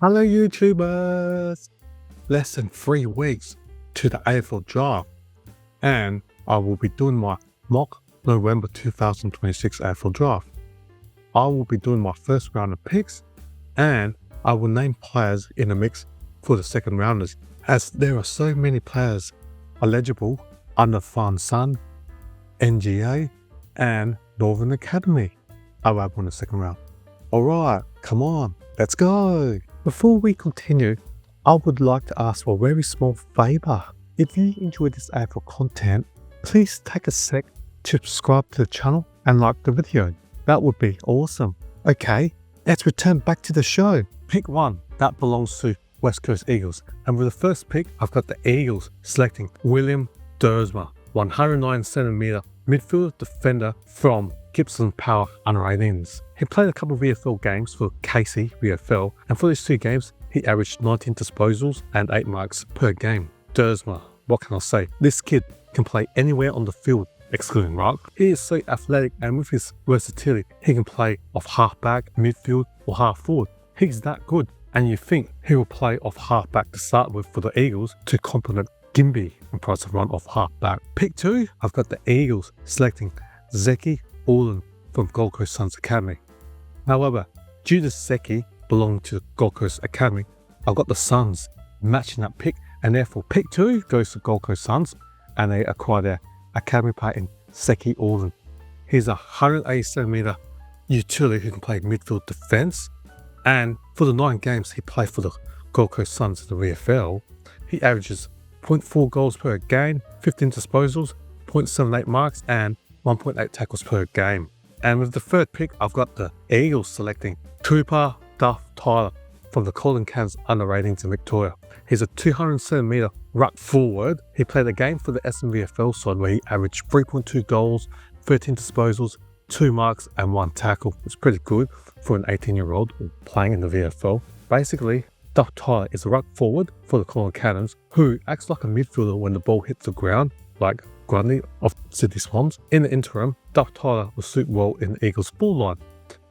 Hello YouTubers! Less than 3 weeks to the AFL draft, and I will be doing my mock November 2026 AFL draft. I will be doing my first round of picks, and I will name players in the mix for the second rounders, as there are so many players eligible under Farn Sun, NGA, and Northern Academy. I'll have on the second round. Alright, come on, let's go! Before we continue, I would like to ask for a very small favour. If you enjoy this AFL content, please take a sec to subscribe to the channel and like the video. That would be awesome. Okay, let's return back to the show. Pick 1, that belongs to West Coast Eagles. And with the first pick, I've got the Eagles selecting Willem Duursma, 109cm midfielder defender from Gibson Power under-18s. He played a couple of VFL games for KC VFL, and for these 2 games, he averaged 19 disposals and 8 marks per game. Duursma, what can I say? This kid can play anywhere on the field, excluding ruck. He is so athletic, and with his versatility, he can play off halfback, midfield, or half forward. He's that good, and you think he will play off halfback to start with for the Eagles to complement Gimby and price of run off halfback. Pick 2, I've got the Eagles selecting Zeke Uwland from Gold Coast Suns Academy. However, due to Zeke belonging to the Gold Coast Academy, I've got the Suns matching that pick, and therefore pick 2 goes to Gold Coast Suns, and they acquire their academy player in Zeke Uwland. He's a 180cm utility who can play midfield defence, and for the 9 games he played for the Gold Coast Suns in the VFL, he averages 0.4 goals per game, 15 disposals, 0.78 marks, and 1.8 tackles per game. And with the third pick, I've got the Eagles selecting Trooper Duff-Tyler from the Colin Cairns under-18s in Victoria. He's a 207cm ruck forward. He played a game for the SANFL side where he averaged 3.2 goals, 13 disposals, 2 marks, and 1 tackle. It's pretty good for an 18-year-old playing in the VFL. Basically, Duff-Tyler is a ruck forward for the Colin Cairns who acts like a midfielder when the ball hits the ground, like Grlj of Sydney Swans. In the interim, Duff-Tyler will suit well in the Eagles' ball line,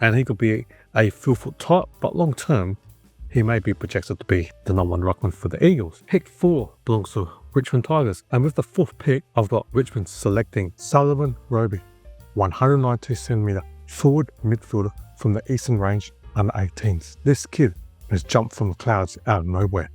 and he could be a full-foot type, but long-term, he may be projected to be the number 1 ruckman for the Eagles. Pick 4 belongs to Richmond Tigers, and with the 4th pick, I've got Richmond selecting Sullivan Robey, 192cm forward midfielder from the Eastern Range under-18s. This kid has jumped from the clouds out of nowhere.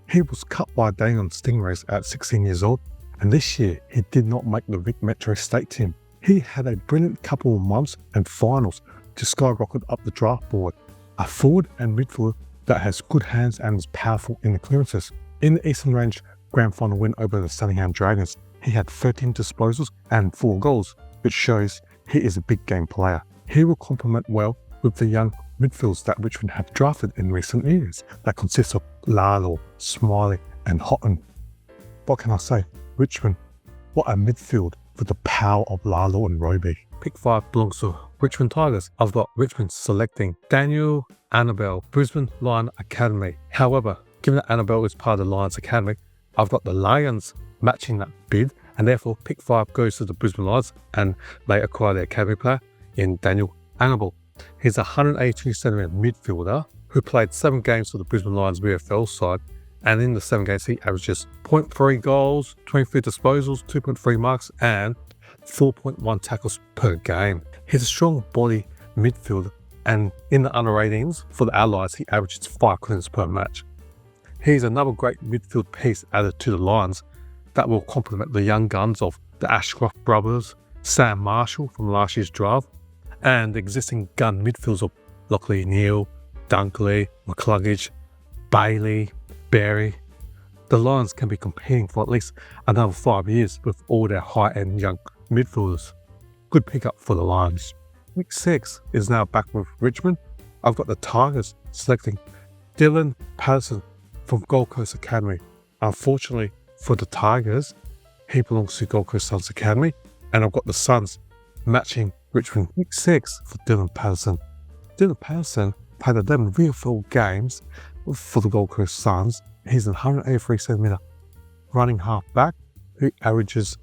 He was cut by Dane Stingrays at 16 years old, and this year he did not make the Vic Metro State team. He had a brilliant couple of months and finals to skyrocket up the draft board. A forward and midfielder that has good hands and is powerful in the clearances. In the Eastern Range Grand Final win over the Sunningham Dragons, he had 13 disposals and 4 goals, which shows he is a big game player. He will complement well with the young midfields that Richmond have drafted in recent years that consists of Lalo, Smiley and Houghton. What can I say? Richmond, what a midfield with the power of Lalo and Robey. Pick 5 belongs to Richmond Tigers. I've got Richmond selecting Daniel Annable, Brisbane Lion Academy. However, given that Annable is part of the Lions Academy, I've got the Lions matching that bid, and therefore pick 5 goes to the Brisbane Lions, and they acquire their academy player in Daniel Annable. He's a 182cm midfielder who played 7 games for the Brisbane Lions VFL side, and in the 7 games he averages 0.3 goals, 23 disposals, 2.3 marks, and 4.1 tackles per game. He's a strong body midfielder, and in the under-18s for the Allies he averages 5 clearances per match. He's another great midfield piece added to the Lions that will complement the young guns of the Ashcroft brothers, Sam Marshall from last year's draft, and the existing gun midfields of Lockley Neal, Dunkley, McCluggage, Bailey, Berry. The Lions can be competing for at least another 5 years with all their high-end young midfielders. Good pickup for the Lions. Pick 6 is now back with Richmond. I've got the Tigers selecting Dylan Patterson from Gold Coast Academy. Unfortunately for the Tigers, he belongs to Gold Coast Suns Academy, and I've got the Suns matching Richmond. Pick 6 for Dylan Patterson. Dylan Patterson played 11 VFL games for the Gold Coast Suns. He's a 183cm running half back who averages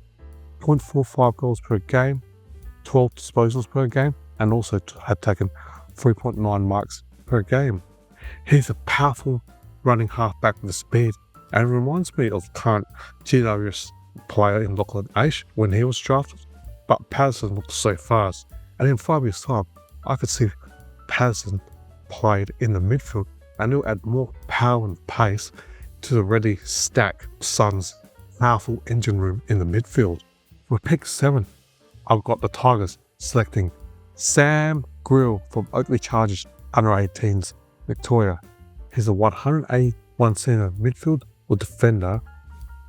0.45 goals per game, 12 disposals per game, and also had taken 3.9 marks per game. He's a powerful running halfback with speed and reminds me of current GWS player in Lachlan Aish when he was drafted, but Patterson looked so fast, and in 5 years' time, I could see Patterson played in the midfield and he'll add more power and pace to the ready stack Suns' powerful engine room in the midfield. For pick 7, I've got the Tigers selecting Sam Grlj from Oakley Chargers under-18s Victoria. He's a 181cm midfield or defender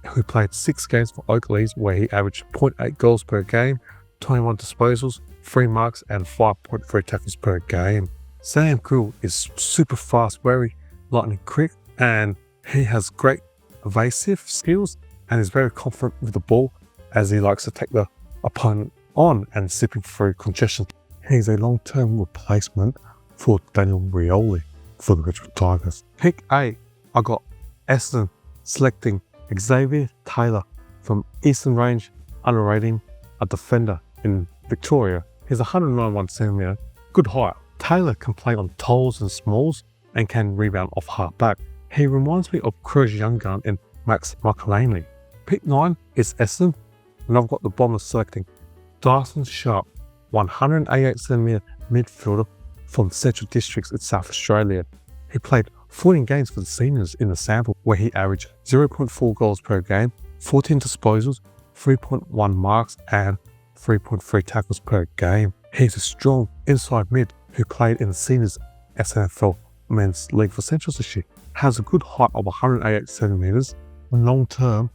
who played 6 games for Oakley's where he averaged 0.8 goals per game, 21 disposals, 3 marks and 5.3 tackles per game. Sam Grlj is super fast, very lightning quick, and he has great evasive skills and is very confident with the ball as he likes to take the opponent on and zipping through congestion. He's a long-term replacement for Daniel Rioli for the Richmond Tigers. Pick 8, I got Essendon selecting Xavier Taylor from Eastern Range under-18, a defender in Victoria. He's 191cm, good height. Taylor can play on tolls and smalls and can rebound off half-back. He reminds me of Grlj young gun in Max McElhaney. Pick 9 is Essendon, and I've got the Bombers selecting Dyson Sharp, 188cm midfielder from Central Districts in South Australia. He played 14 games for the seniors in the SANFL where he averaged 0.4 goals per game, 14 disposals, 3.1 marks and 3.3 tackles per game. He's a strong inside mid who played in the seniors SANFL Men's League for Centrals this year. Has a good height of 188cm, and long term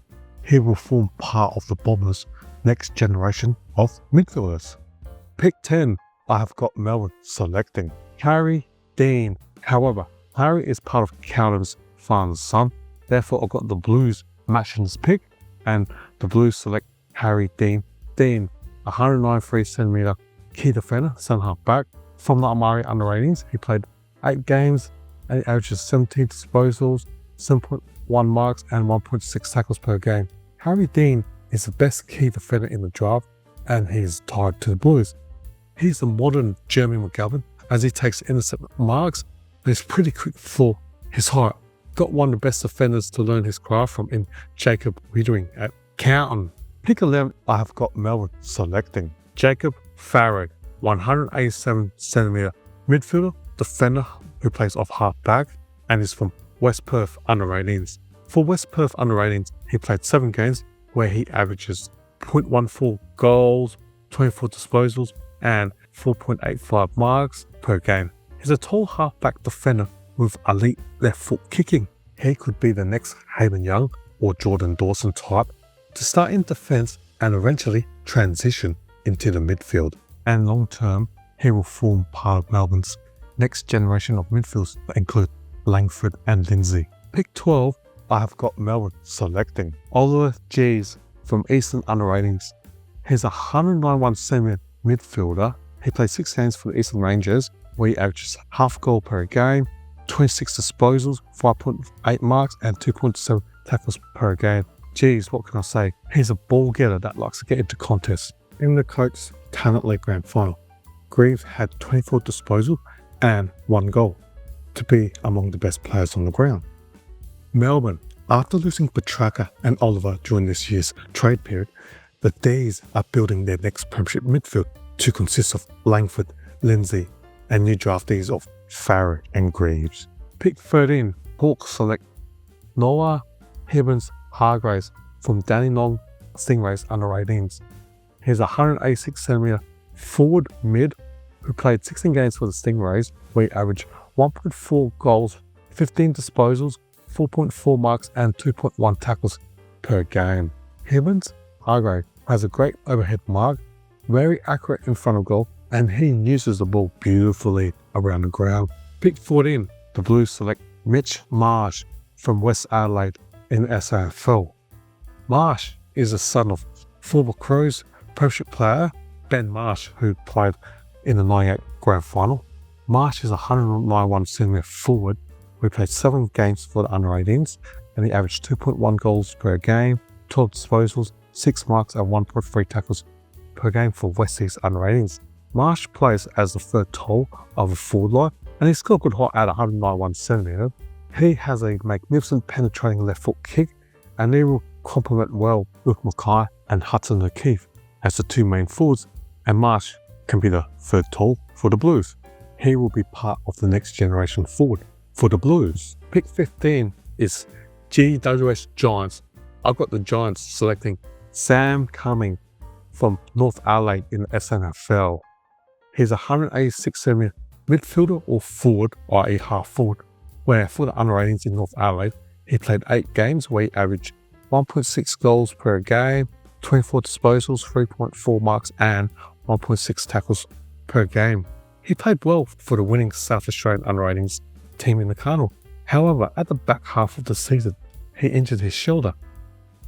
he will form part of the Bombers' next generation of midfielders. Pick 10, I have got Melbourne selecting Harry Dean. However, Harry is part of Cowden's father's son, therefore I've got the Blues matching his pick, and the Blues select Harry Dean. Dean, 193cm key defender, centre half back from the Amari under-18s. He played 8 games and he averages 17 disposals, 7.1 marks and 1.6 tackles per game. Harry Dean is the best key defender in the draft and he's tied to the Blues. He's a modern Jeremy McGovern as he takes intercept marks, but he's pretty quick for his height. Got one of the best defenders to learn his craft from in Jacob Wiedering at Carlton. Pick 11, I have got Melbourne selecting Jacob Farrow, 187cm midfielder, defender who plays off half back and is from West Perth under-18s. For West Perth under-18s, he played 7 games where he averages 0.14 goals, 24 disposals and 4.85 marks per game. He's a tall half-back defender with elite left foot kicking. He could be the next Hayden Young or Jordan Dawson type to start in defence and eventually transition into the midfield. And long term, he will form part of Melbourne's next generation of midfielders that include Langford and Lindsay. Pick 12, I have got Melbourne selecting Oliver Gees from Eastern under-18s. He's a 191cm midfielder. He played 6 games for the Eastern Rangers where he averages half goal per game, 26 disposals, 5.8 marks and 2.7 tackles per game. Geez, what can I say? He's a ball getter that likes to get into contests. In the Coates Talent League Grand Final, Greeves had 24 disposals and 1 goal to be among the best players on the ground. Melbourne, after losing Petrarca and Oliver during this year's trade period, the D's are building their next premiership midfield to consist of Langford, Lindsay and new draftees of Farrow and Greeves. Pick 13, Hawks select Noah Hibbins-Hargreaves from Dandenong Stingrays under-18s. He's a 186cm forward mid who played 16 games for the Stingrays where he averaged 1.4 goals, 15 disposals, 4.4 marks and 2.1 tackles per game. Hibbins-Hargreaves has a great overhead mark, very accurate in front of goal, and he uses the ball beautifully around the ground. Pick 14, the Blues select Mitch Marsh from West Adelaide in SANFL. Marsh is the son of former Crows premiership player Ben Marsh, who played in the 98 Grand Final. Marsh is a 191cm forward who played 7 games for the under-18s and he averaged 2.1 goals per game, 12 disposals, 6 marks and 1.3 tackles per game for Westies under-18s. Marsh plays as the third tall of a forward line and he scored good height at 191 centimetres. He has a magnificent penetrating left foot kick, and he will complement well with Mackay and Hudson O'Keefe as the two main forwards, and Marsh can be the third tall for the Blues. He will be part of the next generation forward for the Blues. Pick 15 is GWS Giants. I've got the Giants selecting Sam Cumming from North Adelaide in the SANFL. He's a 186cm midfielder or forward, i.e. half forward, where for the under-18s in North Adelaide, he played 8 games where he averaged 1.6 goals per game, 24 disposals, 3.4 marks and 1.6 tackles per game. He played well for the winning South Australian under-18s team in the Carnival. However, at the back half of the season, he injured his shoulder.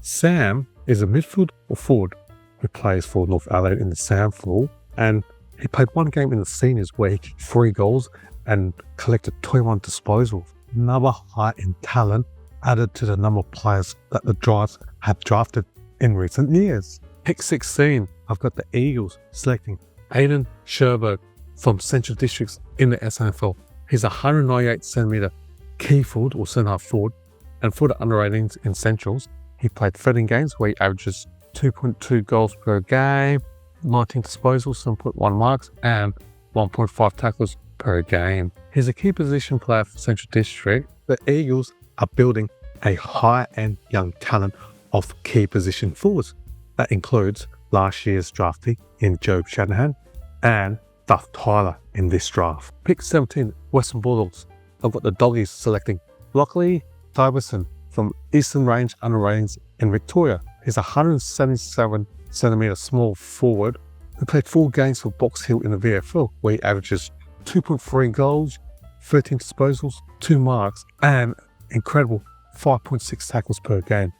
Sam is a midfield or forward who plays for North Adelaide in the SANFL, and he played 1 game in the seniors where he kicked 3 goals and collected 21 disposals. Another height in talent added to the number of players that the Giants have drafted in recent years. Pick 16, I've got the Eagles selecting Aiden Schubert from Central Districts in the SANFL. He's a 198cm key forward or centre half forward, and for the under-18s in Centrals, he played 13 games where he averages 2.2 goals per game, 19 disposals, 7.1 marks, and 1.5 tackles per game. He's a key position player for Central District. The Eagles are building a high-end young talent of key position forwards. That includes last year's draftee in Joe Shanahan and Duff-Tyler in this draft. Pick 17, Western Bulldogs. I've got the Doggies selecting Lachy Dovaston from Eastern Range under-18s in Victoria. He's a 177cm small forward who played 4 games for Box Hill in the VFL, where he averages 2.3 goals, 13 disposals, 2 marks, and incredible 5.6 tackles per game.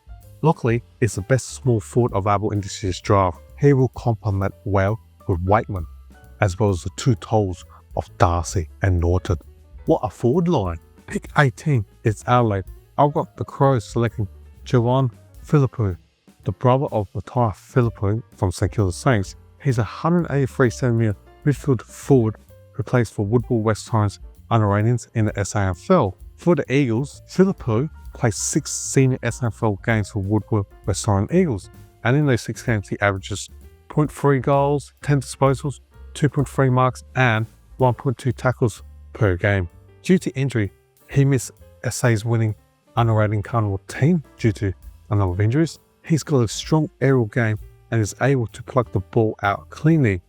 Lachy is the best small forward available in this year's draft. He will complement well with Wakeman, as well as the 2 tolls of Darcy and Norton. What a forward line. Pick 18 is Adelaide. I've got the Crows selecting Jevan Phillipou, the brother of retired Phillipou from St Kilda Saints. He's a 183cm midfield forward who plays for Woodville West Torrens under-18s in the SANFL. For the Eagles, Phillipou plays 6 senior SANFL games for Woodville West Torrens Eagles, and in those 6 games he averages 0.3 goals, 10 disposals, 2.3 marks and 1.2 tackles per game. Due to injury, he missed SA's winning under-18 Carnival team due to a number of injuries. He's got a strong aerial game and is able to pluck the ball out cleanly.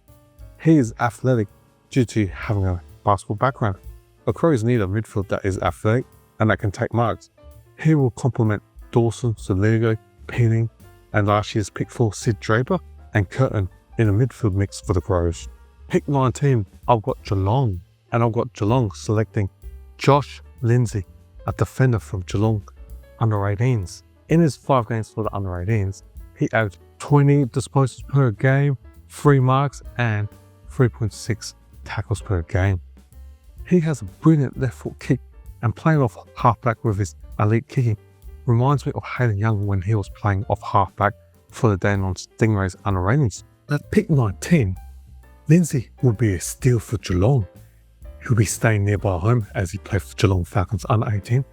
He is athletic due to having a basketball background. The Crows need a midfield that is athletic and that can take marks. He will complement Dawson, Zeke, Penning, and last year's pick 4 Sid Draper and Curtin in a midfield mix for the Crows. Pick 19, I've got Geelong, and I've got Geelong selecting Josh Lindsay, a defender from Geelong under-18s. In his 5 games for the under-18s, he averaged 20 disposals per game, 3 marks and 3.6 tackles per game. He has a brilliant left foot kick, and playing off halfback with his elite kicking reminds me of Hayden Young when he was playing off halfback for the Dandenong Stingrays under-18s. At pick 19, Lindsay would be a steal for Geelong. He'll be staying nearby home as he plays for Geelong Falcons under-18,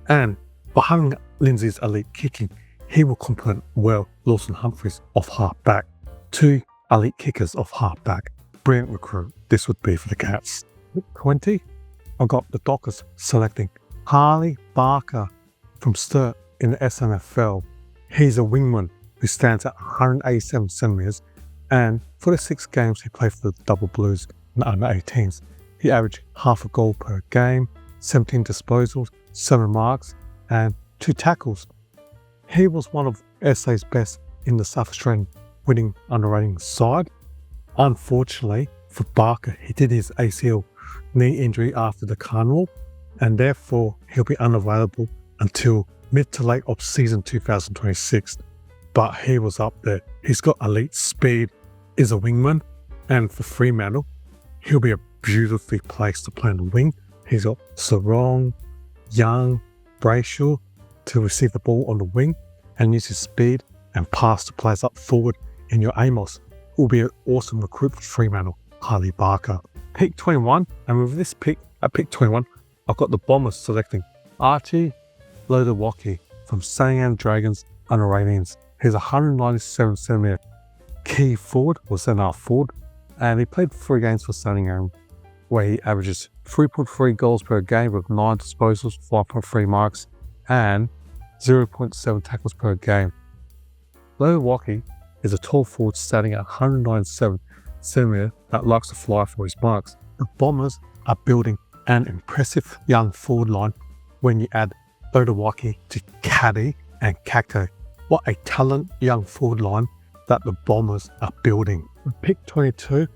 and by having Lindsay's elite kicking, he will complement well Lawson Humphries off halfback. 2 elite kickers off halfback. Brilliant recruit this would be for the Cats. Pick 20, I've got the Dockers selecting Harley Barker from Sturt in the SANFL. He's a wingman who stands at 187 centimetres, and for the 6 games he played for the Double Blues in the under-18s, he averaged half a goal per game, 17 disposals, 7 marks and 2 tackles. He was one of SA's best in the South Australian winning under-18 side. Unfortunately for Barker, he did his ACL knee injury after the Carnival, and therefore he'll be unavailable until mid to late of season 2026. But he was up there. He's got elite speed, is a wingman, and for Fremantle, he'll be a beautifully placed to play on the wing. He's got Sarong, Young, Brayshaw to receive the ball on the wing and use his speed and pass the players up forward in your Amos. Will be an awesome recruit for Fremantle, Harley Barker. Pick 21, and with this pick, At pick 21, I've got the Bombers selecting Archie Ludowyke from Sanningham Dragons under 18s. He's a 197cm key forward or centre forward, and he played 3 games for Sanningham, where he averages 3.3 goals per game with 9 disposals, 5.3 marks, and 0.7 tackles per game. Ludowyke is a tall forward standing at 197cm that likes to fly for his marks. The Bombers are building an impressive young forward line when you add Ludowyke to Caddy and Cacto. What a talent young forward line that the Bombers are building. Pick 22,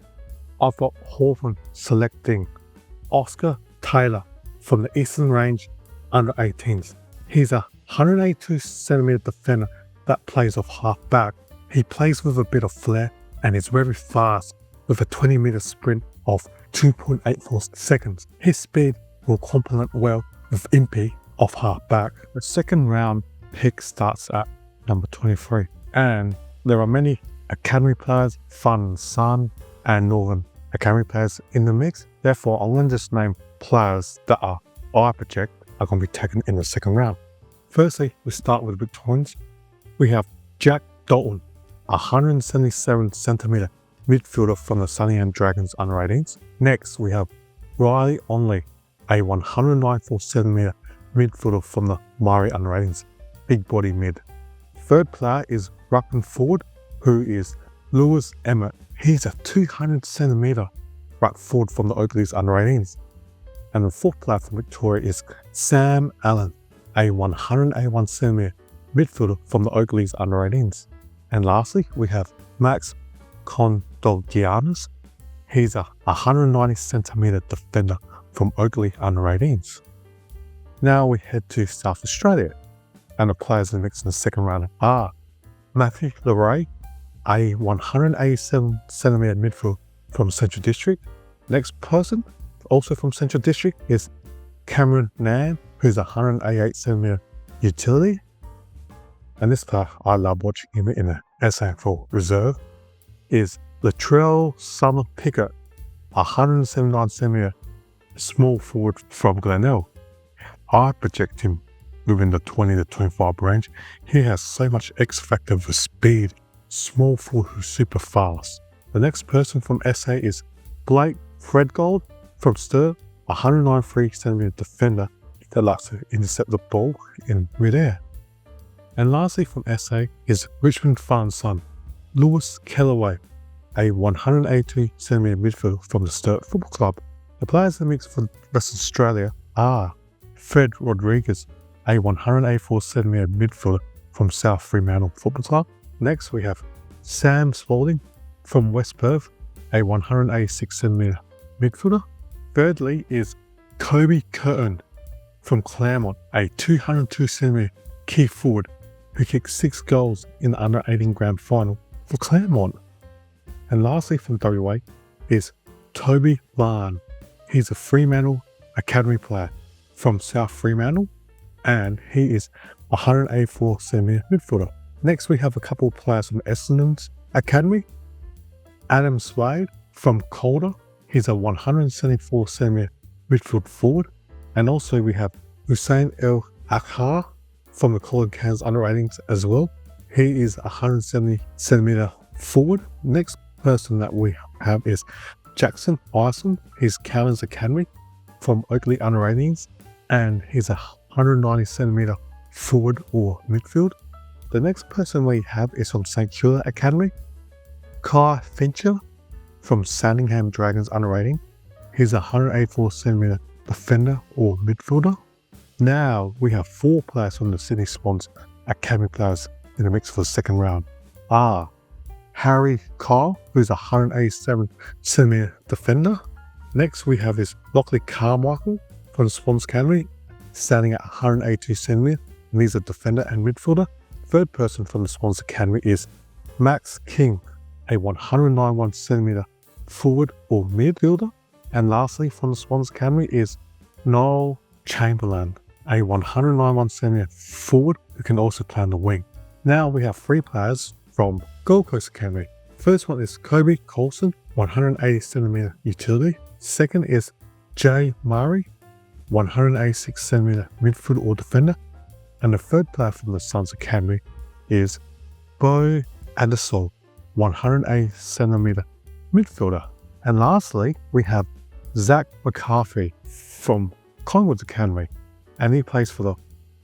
I've got Hawthorn selecting Oskar Taylor from the Eastern Range under 18s. He's a 182cm defender that plays off half back. He plays with a bit of flair and is very fast with a 20-meter sprint of 2.84 seconds. His speed will complement well with Impey off half back. The second round pick starts at number 23, and there are many academy players, Fun, Sun and Northern academy players in the mix. Therefore, I'm going to just name players that I project are going to be taken in the second round. Firstly, we start with the Victorians. We have Jack Dalton, a 177cm midfielder from the Sanningham Dragons under 18s. Next, we have Riley Onley, a 194cm midfielder from the Murray under 18s, big body mid. Third player is ruckman forward, who is Lewis Emmett. He's a 200cm ruck forward from the Oakleys under 18s. And the fourth player from Victoria is Sam Allen, a 181cm midfielder from the Oakleys under 18s. And lastly, we have Max Condogiannis. He's a 190cm defender from Oakley under 18s. Now we head to South Australia, and the players in the mix in the second round are Matthew Leray, a 187cm midfielder from Central District. Next person, also from Central District, is Cameron Nam, who's a 188cm utility. And this player, I love watching him in the SANFL reserve, is Latrell Summer Pickett, a 179cm small forward from Glenelg. I project him within the 20 to 25 range. He has so much X factor for speed, small forward who's super fast. The next person from SA is Blake Fredgold from Stir, a 193cm defender that likes to intercept the ball in midair. And lastly from SA is Richmond Farm son, Lewis Kellaway, a 182cm midfielder from the Sturt Football Club. The players in the mix for Western Australia are Fred Rodriguez, a 184cm midfielder from South Fremantle Football Club. Next we have Sam Spalding from West Perth, a 186cm midfielder. Thirdly is Kobe Curtin from Claremont, a 202cm key forward who kicked 6 goals in the under 18 grand final for Claremont. And lastly from WA is Toby Larn. He's a Fremantle Academy player from South Fremantle, and he is a 184cm midfielder. Next we have a couple of players from Essendon's Academy. Adam Slade from Calder, he's a 174cm midfield forward. And also we have Hussein El Akhar from the Collin Cans under 18s as well. He is a 170cm forward. Next person that we have is Jackson Iceland. He's Cowan's Academy from Oakley under 18s, and he's a 190cm forward or midfield. The next person we have is from St Kilda Academy, Kai Fincher from Sanningham Dragons under 18. He's a 184cm defender or midfielder. Now we have 4 players from the Sydney Swans Academy players in the mix for the second round are Harry Kyle, who's a 187cm defender. Next we have is Lockley Carmichael from the Swans Academy, standing at 182cm, and he's a defender and midfielder. Third person from the Swans Academy is Max King, a 191cm forward or midfielder. And lastly from the Swans Academy is Noel Chamberlain, a 191cm forward who can also play on the wing. Now we have 3 players from Gold Coast Academy. First one is Kobe Coulson, 180cm utility. Second is J. Murray, 186cm midfield or defender. And the third player from the Suns Academy is Bo Addison, 108cm midfielder. And lastly, we have Zach McCarthy from Collingwood's Academy, and he plays for the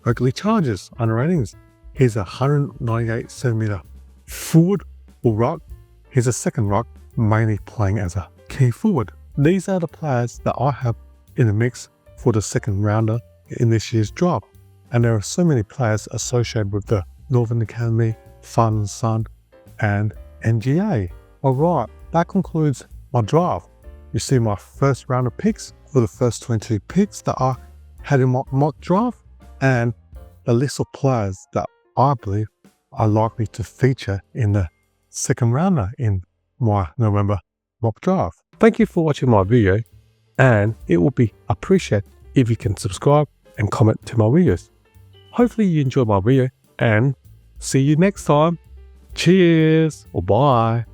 Oakley Chargers under 18s. He's a 198cm forward or ruck. He's a second ruck, mainly playing as a key forward. These are the players that I have in the mix for the second rounder in this year's draft. And there are so many players associated with the Northern Academy, Fun Sun, and NGA. Alright, that concludes my draft. You see my first round of picks for the first 22 picks that I had in my mock draft, and the list of players that I believe are likely to feature in the second rounder in my November mock draft. Thank you for watching my video, and it will be appreciated if you can subscribe and comment to my videos. Hopefully you enjoyed my video, and see you next time. Cheers or bye.